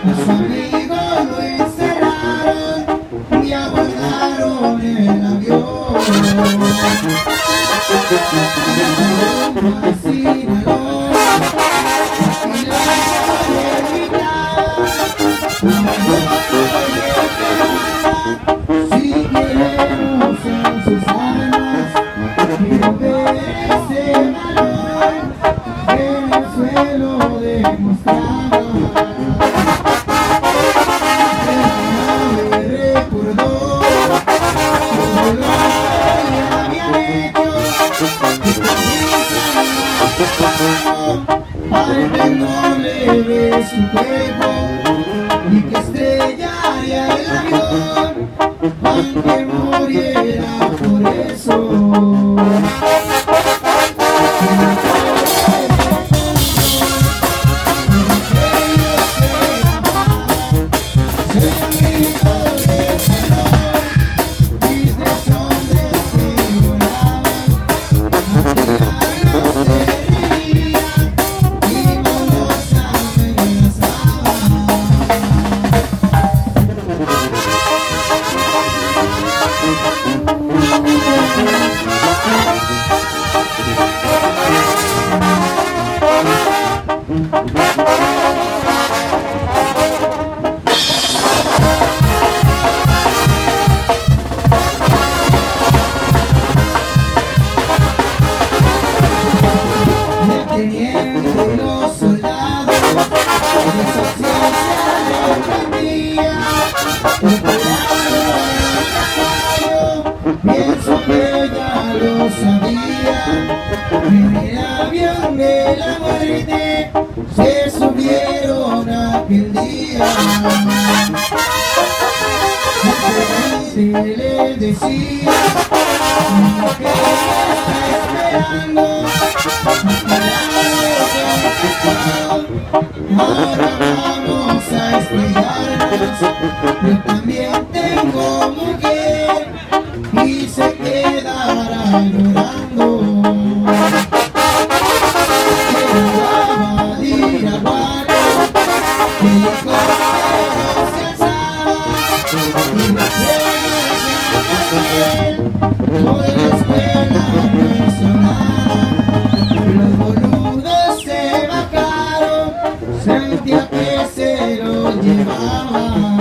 Los amigos lo encerraron y abordaron el avión. Si queremos en sus almas, quiero ver ese valor en el suelo demostrado. Me recordó todo lo que habían hecho, al no le ve su cuerpo y que estrellaría el avión, aunque muriera por eso. Deteniendo los soldados, esa ciencia de arrepentía, pienso que ya lo sabía. En el avión de la muerte se subieron aquel día. Se le decía que está esperando. Ahora vamos a estrellarnos. Yo también tengo mujer y se quedará llorando. Quiero evadir a Guara, que los costeros se alzaban y las piernas por la escuela resonaban. Los boludos se bajaron, sentía que se los llevaban.